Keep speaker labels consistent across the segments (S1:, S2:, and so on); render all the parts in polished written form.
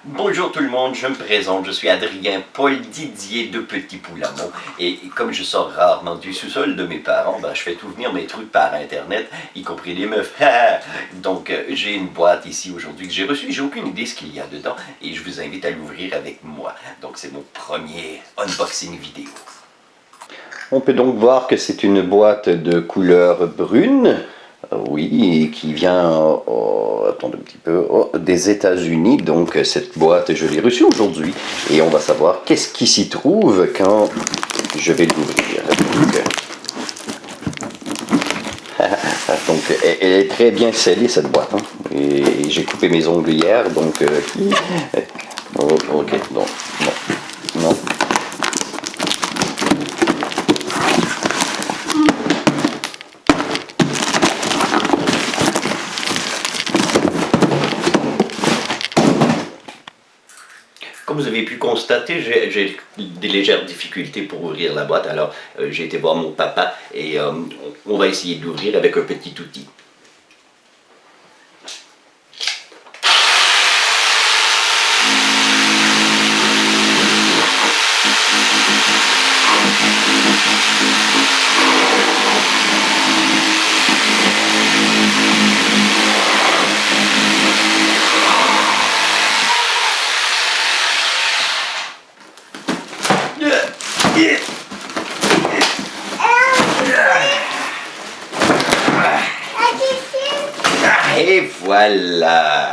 S1: Bonjour tout le monde, je me présente, je suis Adrien Paul Didier de Petit Poulamont et comme je sors rarement du sous-sol de mes parents, je fais tout venir mes trucs par internet, y compris les meufs. Donc j'ai une boîte ici aujourd'hui que j'ai reçue, j'ai aucune idée ce qu'il y a dedans et je vous invite à l'ouvrir avec moi. Donc c'est mon premier unboxing vidéo. On peut donc voir que c'est une boîte de couleur brune. Oui, qui vient, attendez un petit peu, des États-Unis. Donc cette boîte, je l'ai reçue aujourd'hui. Et on va savoir qu'est-ce qui s'y trouve quand je vais l'ouvrir. Donc, elle est très bien scellée cette boîte. Hein. Et j'ai coupé mes ongles hier, donc... ok, donc, non. Comme vous avez pu constater, j'ai des légères difficultés pour ouvrir la boîte, alors j'ai été voir mon papa et on va essayer de l'ouvrir avec un petit outil. Et voilà.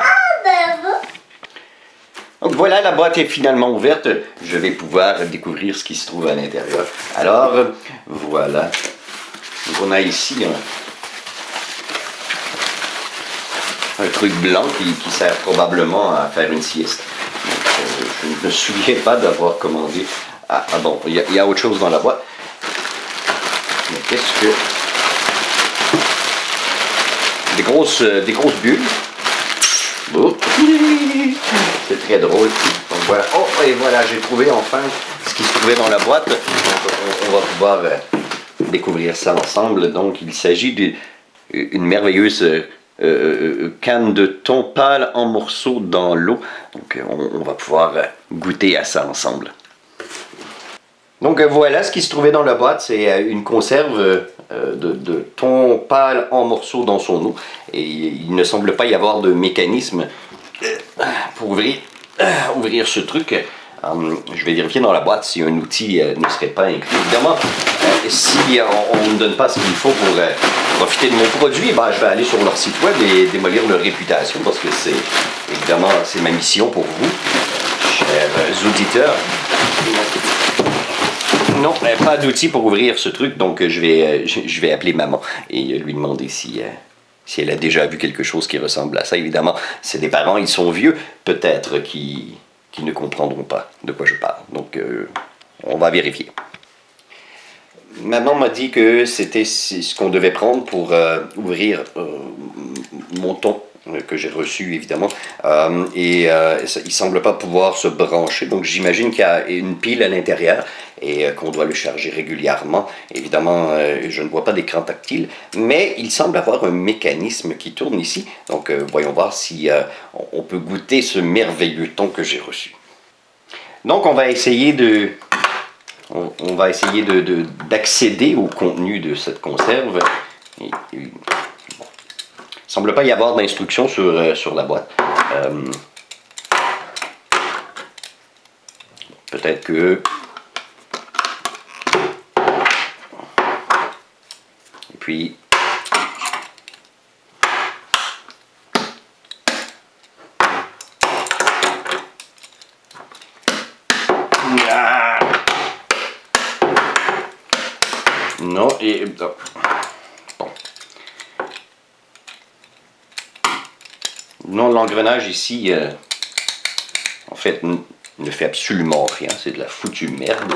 S1: Donc voilà, la boîte est finalement ouverte. Je vais pouvoir découvrir ce qui se trouve à l'intérieur. Alors, voilà. Donc on a ici un truc blanc qui sert probablement à faire une sieste. Donc, je ne me souviens pas d'avoir commandé. Ah bon, il y a autre chose dans la boîte. Mais qu'est-ce que... Des grosses bulles. Oh. C'est très drôle. Donc voilà. Oh, et voilà, j'ai trouvé enfin ce qui se trouvait dans la boîte. Donc, on va pouvoir découvrir ça ensemble. Donc il s'agit d'une merveilleuse canne de thon pâle en morceaux dans l'eau. Donc on va pouvoir goûter à ça ensemble. Donc voilà ce qui se trouvait dans la boîte, c'est une conserve de thon pâle en morceaux dans son eau. Et il ne semble pas y avoir de mécanisme pour ouvrir ce truc. Je vais vérifier dans la boîte si un outil ne serait pas inclus. Évidemment, si on ne me donne pas ce qu'il faut pour profiter de mon produit, je vais aller sur leur site web et démolir leur réputation parce que évidemment, c'est ma mission pour vous, chers auditeurs. Non, pas d'outil pour ouvrir ce truc, donc je vais appeler maman et lui demander si elle a déjà vu quelque chose qui ressemble à ça. Évidemment, c'est des parents, ils sont vieux, peut-être, qui ne comprendront pas de quoi je parle. Donc, on va vérifier. Maman m'a dit que c'était ce qu'on devait prendre pour ouvrir mon thon que j'ai reçu évidemment il semble pas pouvoir se brancher, donc j'imagine qu'il y a une pile à l'intérieur et qu'on doit le charger régulièrement. Évidemment je ne vois pas d'écran tactile, mais il semble avoir un mécanisme qui tourne ici, donc voyons voir si on peut goûter ce merveilleux thon que j'ai reçu. Donc on va essayer d'accéder au contenu de cette conserve. Il ne semble pas y avoir d'instructions sur la boîte. Peut-être que... Et puis... Non, et... Bon. Non, l'engrenage ici, en fait, ne fait absolument rien. C'est de la foutue merde.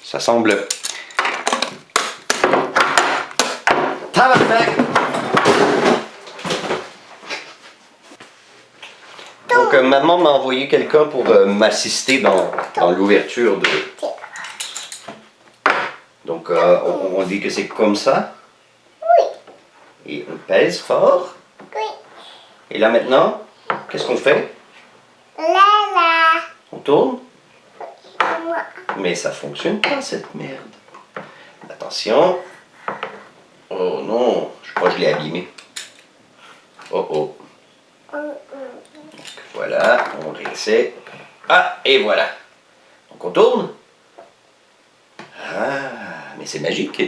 S1: Ça semble... Donc, maman m'a envoyé quelqu'un pour m'assister dans l'ouverture de... Donc, on dit que c'est comme ça. Et on pèse fort. Et là maintenant, qu'est-ce qu'on fait?
S2: Là.
S1: On tourne?
S2: Moi.
S1: Mais ça fonctionne pas cette merde. Attention. Oh non, je crois que je l'ai abîmé. Oh oh. Voilà, on réessaie. Ah, et voilà. Donc on tourne. Ah, mais c'est magique.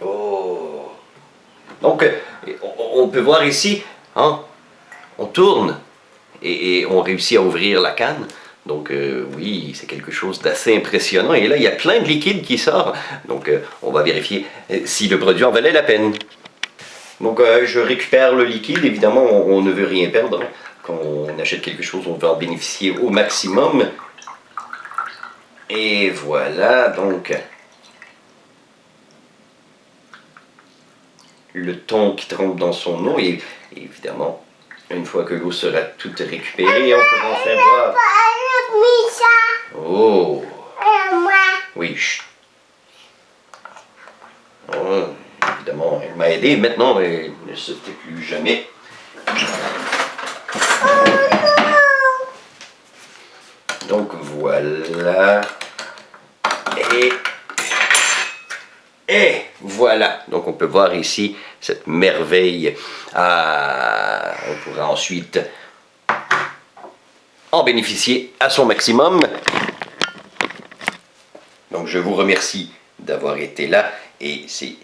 S1: Oh. Donc, on peut voir ici, hein, on tourne et on réussit à ouvrir la canne. Donc oui, c'est quelque chose d'assez impressionnant. Et là, il y a plein de liquide qui sort. Donc on va vérifier si le produit en valait la peine. Donc je récupère le liquide. Évidemment, on ne veut rien perdre. Quand on achète quelque chose, on veut en bénéficier au maximum. Et voilà, donc le thon qui trempe dans son eau. Et évidemment, une fois que l'eau sera toute récupérée, on peut enfin voir. Oh! Oui, chut. Oh, évidemment, elle m'a aidé. Maintenant, elle ne se tait plus jamais. Donc voilà. Et voilà. Donc on peut voir ici cette merveille. On pourra ensuite en bénéficier à son maximum. Donc je vous remercie d'avoir été là et c'est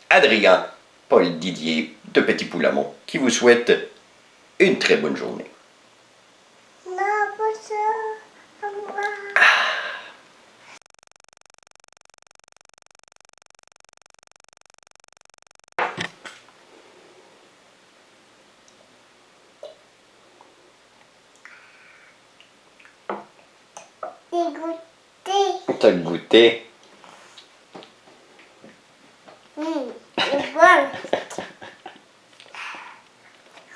S1: Adrien Paul Didier de Petit Poulamont qui vous souhaite une très bonne journée. T'as goûté?
S2: C'est bon.